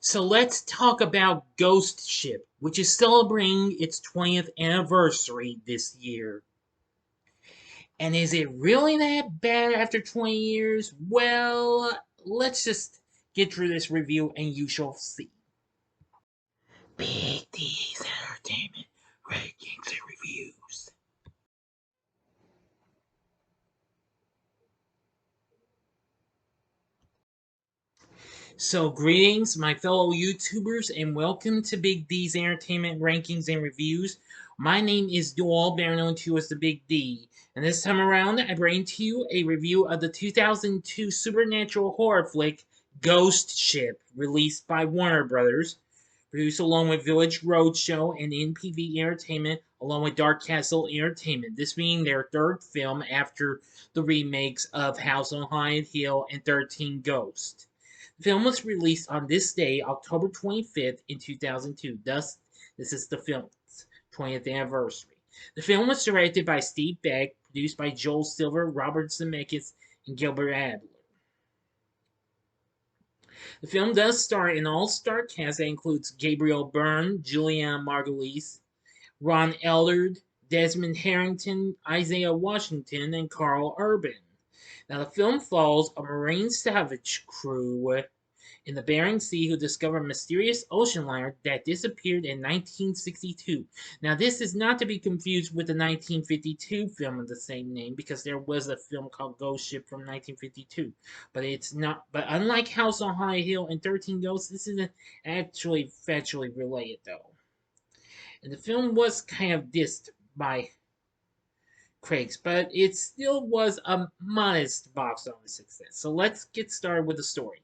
So let's talk about Ghost Ship, which is celebrating its 20th anniversary this year. And is it really that bad after 20 years? Well, let's just get through this review and you shall see. Big D's Entertainment Rankings and Reviews. So, greetings, my fellow YouTubers, and welcome to Big D's Entertainment Rankings and Reviews. My name is Gabriel Byrne, known to you as the Big D, and this time around, I bring to you a review of the 2002 supernatural horror flick Ghost Ship, released by Warner Brothers, produced along with Village Roadshow and NPV Entertainment, along with Dark Castle Entertainment. This being their third film after the remakes of House on Haunted Hill and 13 Ghosts. The film was released on this day, October 25th, in 2002. Thus, this is the film's 20th anniversary. The film was directed by Steve Beck, produced by Joel Silver, Robert Zemeckis, and Gilbert Adler. The film does star an all-star cast that includes Gabriel Byrne, Julianna Margulies, Ron Eldard, Desmond Harrington, Isaiah Washington, and Karl Urban. Now, the film follows a marine salvage crew in the Bering Sea who discover a mysterious ocean liner that disappeared in 1962. Now, this is not to be confused with the 1952 film of the same name, because there was a film called Ghost Ship from 1952. But it's not. But unlike House on Haunted Hill and 13 Ghosts, this isn't actually factually related, though. And the film was kind of dissed by critics, but it still was a modest box office success. So let's get started with the story.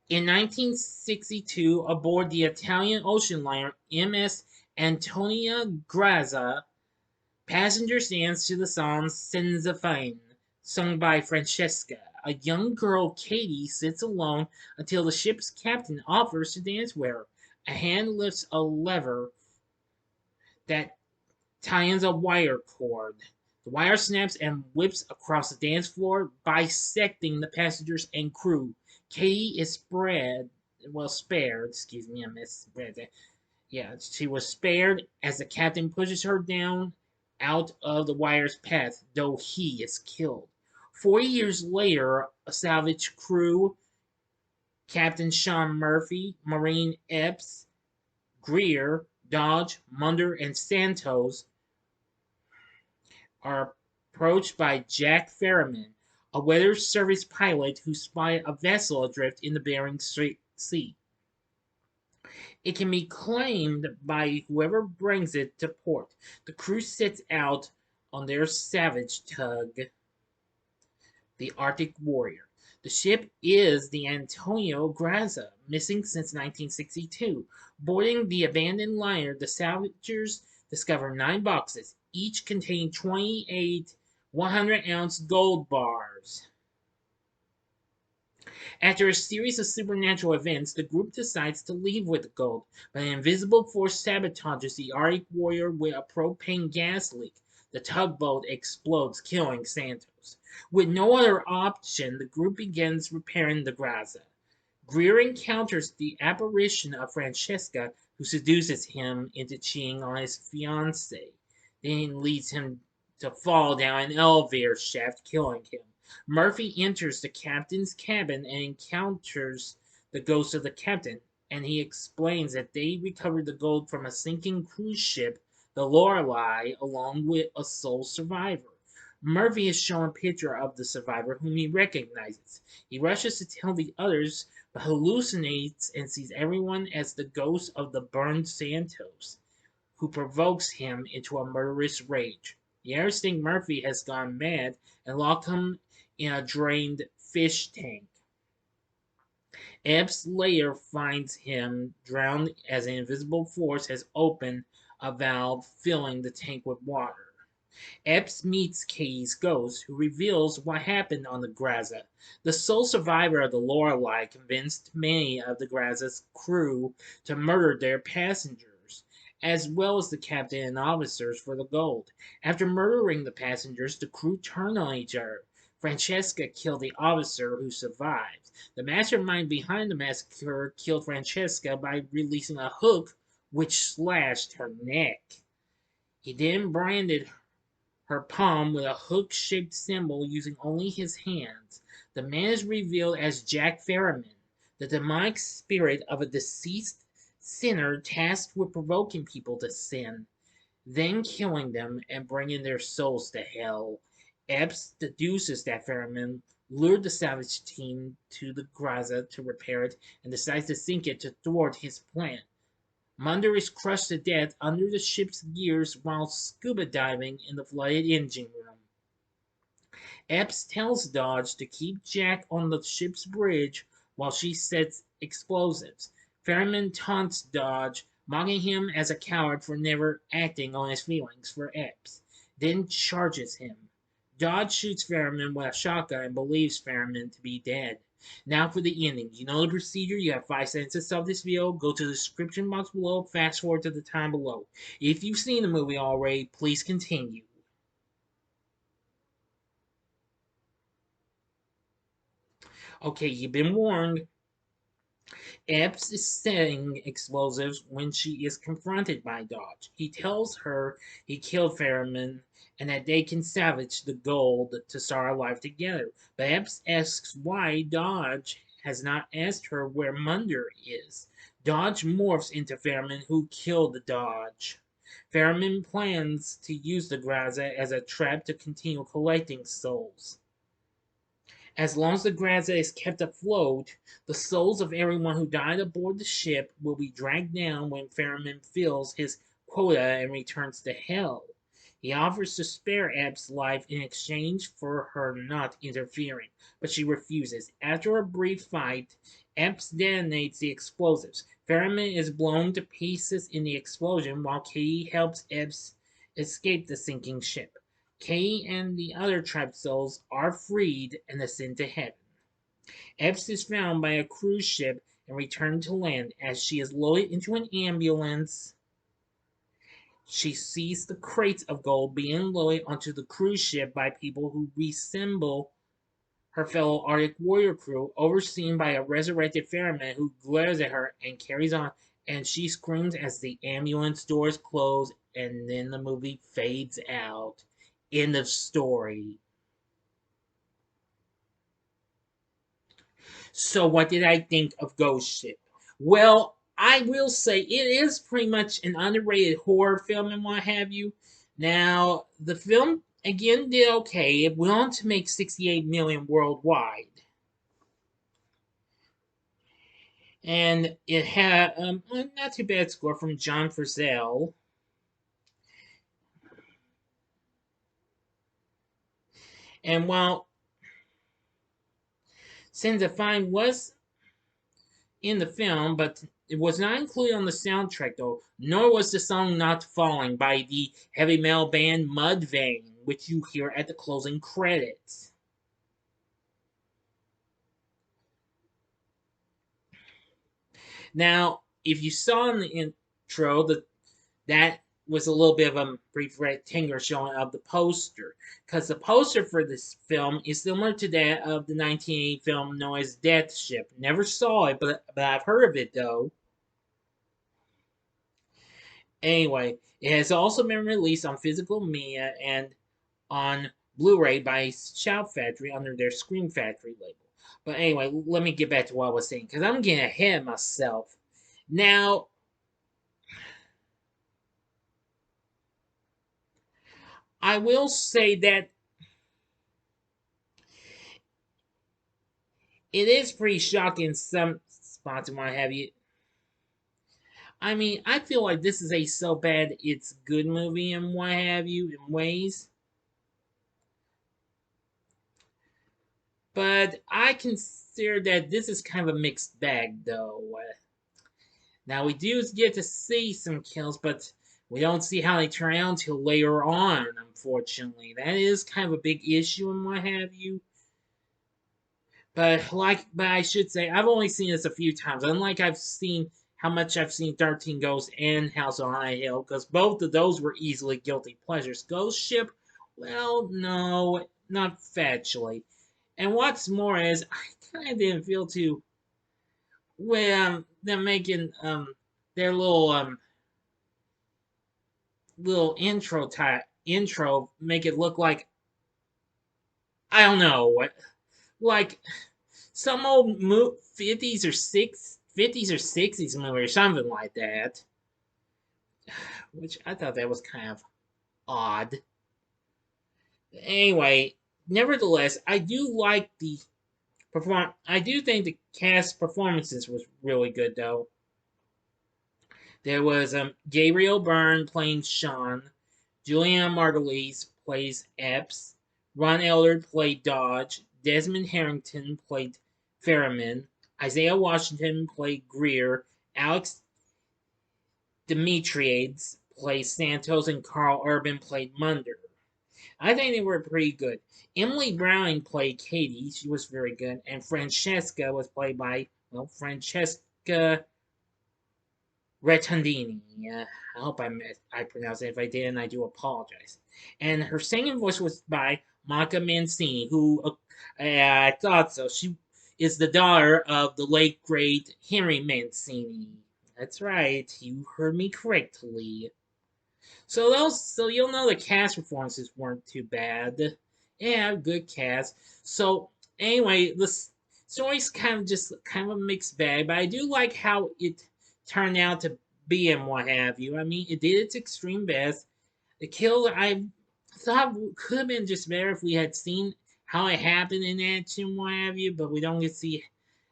In 1962, aboard the Italian ocean liner MS Antonia Grazia, passengers dance to the song Senza Fine, sung by Francesca. A young girl, Katie, sits alone until the ship's captain offers to dance with her. A hand lifts a lever that ties a wire cord. The wire snaps and whips across the dance floor, bisecting the passengers and crew. Katie is spared. Excuse me, I misread that. Yeah, she was spared as the captain pushes her down out of the wire's path, though he is killed. 4 years later, a salvage crew, Captain Sean Murphy, Marine Epps, Greer, Dodge, Munder, and Santos, are approached by Jack Ferriman, a weather service pilot who spotted a vessel adrift in the Bering Sea. It can be claimed by whoever brings it to port. The crew sets out on their salvage tug, the Arctic Warrior. The ship is the Antonio Grazia, missing since 1962. Boarding the abandoned liner, the salvagers discover 9 boxes, each containing 28 100-ounce gold bars. After a series of supernatural events, the group decides to leave with the gold, but an invisible force sabotages the Arctic Warrior with a propane gas leak. The tugboat explodes, killing Santos. With no other option, the group begins repairing the Grazia. Greer encounters the apparition of Francesca, who seduces him into cheating on his fiancée, then leads him to fall down an elevator shaft, killing him. Murphy enters the captain's cabin and encounters the ghost of the captain, and he explains that they recovered the gold from a sinking cruise ship, the Lorelei, along with a sole survivor. Murphy is shown a picture of the survivor, whom he recognizes. He rushes to tell the others, but hallucinates and sees everyone as the ghost of the burned Santos, who provokes him into a murderous rage. The others think Murphy has gone mad and lock him in a drained fish tank. Epps later finds him drowned as an invisible force has opened a valve, filling the tank with water. Epps meets Katie's ghost, who reveals what happened on the Grazia. The sole survivor of the Lorelei convinced many of the Grazia's crew to murder their passengers, as well as the captain and officers, for the gold. After murdering the passengers, the crew turned on each other. Francesca killed the officer who survived. The mastermind behind the massacre killed Francesca by releasing a hook which slashed her neck. He then branded her palm with a hook-shaped symbol using only his hands. The man is revealed as Jack Ferriman, the demonic spirit of a deceased sinner tasked with provoking people to sin, then killing them and bringing their souls to hell. Epps deduces that Ferriman lured the salvage team to the Graza to repair it and decides to sink it to thwart his plan. Munder is crushed to death under the ship's gears while scuba diving in the flooded engine room. Epps tells Dodge to keep Jack on the ship's bridge while she sets explosives. Ferriman taunts Dodge, mocking him as a coward for never acting on his feelings for Epps, then charges him. Dodge shoots Ferriman with a shotgun and believes Ferriman to be dead. Now for the ending. You know the procedure. You have 5 seconds to stop this video. Go to the description box below. Fast forward to the time below. If you've seen the movie already, please continue. Okay, you've been warned. Epps is setting explosives when she is confronted by Dodge. He tells her he killed Ferriman and that they can salvage the gold to start a life together. But Epps asks why Dodge has not asked her where Munder is. Dodge morphs into Ferriman, who killed Dodge. Ferriman plans to use the Graza as a trap to continue collecting souls. As long as the Graza is kept afloat, the souls of everyone who died aboard the ship will be dragged down when Ferriman fills his quota and returns to hell. He offers to spare Epps' life in exchange for her not interfering, but she refuses. After a brief fight, Epps detonates the explosives. Ferriman is blown to pieces in the explosion while Katie helps Epps escape the sinking ship. Katie and the other trapped souls are freed and ascend to heaven. Epps is found by a cruise ship and returned to land. As she is loaded into an ambulance, she sees the crates of gold being loaded onto the cruise ship by people who resemble her fellow Arctic warrior crew, overseen by a resurrected Ferriman who glares at her and carries on, and she screams as the ambulance doors close, and then the movie fades out. End of story. So, what did I think of Ghost Ship? Well, I will say it is pretty much an underrated horror film and what have you. Now, the film again did okay. It went on to make 68 million worldwide. And it had not too bad score from John Frizzell. And while Sins of Fine was in the film, but it was not included on the soundtrack though, nor was the song Not Falling by the heavy metal band Mudvayne, which you hear at the closing credits. Now, if you saw in the intro, that was a little bit of a brief rectangular showing of the poster, because the poster for this film is similar to that of the 1980 film known as Death Ship. Never saw it, but I've heard of it though. Anyway, it has also been released on physical media and on Blu-ray by Shout Factory under their Scream Factory label. But anyway, let me get back to what I was saying, because I'm getting ahead of myself. Now, I will say that it is pretty shocking in some spots and what have you. I mean, I feel like this is a so bad it's good movie and what have you in ways. But I consider that this is kind of a mixed bag though. Now we do get to see some kills, but we don't see how they turn out until later on, unfortunately. That is kind of a big issue and what have you. But I should say, I've only seen this a few times. Unlike how much I've seen 13 Ghosts and House on High Hill, because both of those were easily guilty pleasures. Ghost Ship, well, no, not factually. And what's more is, I kind of didn't feel too well. Them making their little intro make it look like I don't know what like some old 50s or 60s movie or something like that. Which I thought that was kind of odd. Anyway, nevertheless, I do like the perform. I do think the cast performances was really good though. There was Gabriel Byrne playing Sean, Julianna Margulies plays Epps, Ron Eldard played Dodge, Desmond Harrington played Ferriman, Isaiah Washington played Greer, Alex Demetriades played Santos, and Karl Urban played Munder. I think they were pretty good. Emily Browning played Katie. She was very good. And Francesca was played by, well, Francesca Retondini. I hope I pronounced it. If I didn't, I do apologize. And her singing voice was by Monica Mancini, who I thought so. She is the daughter of the late great Henry Mancini. That's right. You heard me correctly. So you'll know the cast performances weren't too bad. Yeah, good cast. So anyway, the story's kind of a mixed bag, but I do like how it turned out to be and what have you. I mean, it did its extreme best. The kill I thought could have been just better if we had seen how it happened in action, what have you, but we don't get to see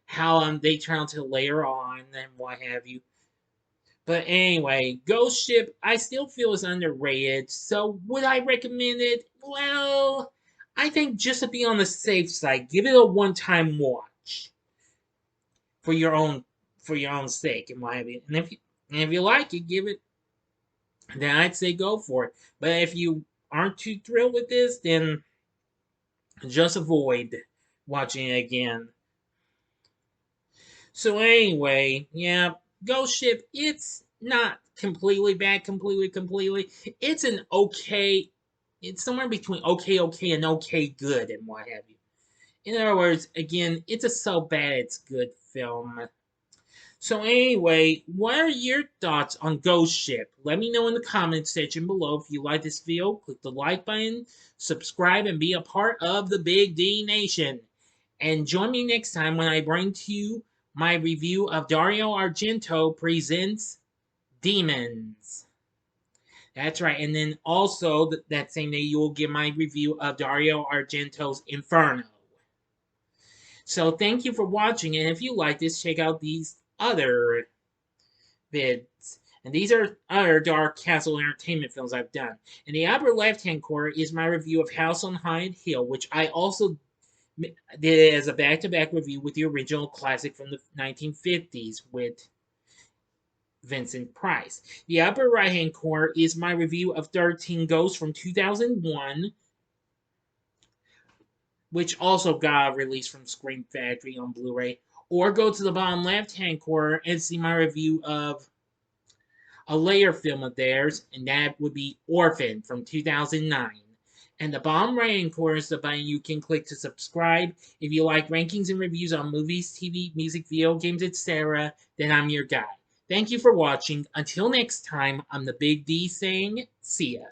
how they turn out to later on and what have you. But anyway, Ghost Ship, I still feel is underrated. So would I recommend it? Well, I think just to be on the safe side, give it a one-time watch for your own sake, in my opinion. And if you like it, give it. Then I'd say go for it. But if you aren't too thrilled with this, then just avoid watching it again. So anyway, yeah, Ghost Ship, it's not completely bad, completely. It's an okay, it's somewhere between okay, and okay good and what have you. In other words, again, it's a so bad it's good film. So anyway, what are your thoughts on Ghost Ship? Let me know in the comments section below. If you like this video, click the like button, subscribe, and be a part of the Big D Nation. And join me next time when I bring to you my review of Dario Argento presents Demons. That's right. And then also that same day you will get my review of Dario Argento's Inferno. So thank you for watching, and if you like this, check out these other vids. And these are other Dark Castle Entertainment films I've done. In the upper left-hand corner is my review of House on Haunted Hill, which I also did as a back-to-back review with the original classic from the 1950s with Vincent Price. The upper right-hand corner is my review of 13 Ghosts from 2001, which also got released from Scream Factory on Blu-ray. Or go to the bottom left-hand corner and see my review of a later film of theirs, and that would be Orphan from 2009. And the bottom right-hand corner is the button you can click to subscribe. If you like rankings and reviews on movies, TV, music, video games, etc., then I'm your guy. Thank you for watching. Until next time, I'm the Big D saying, see ya.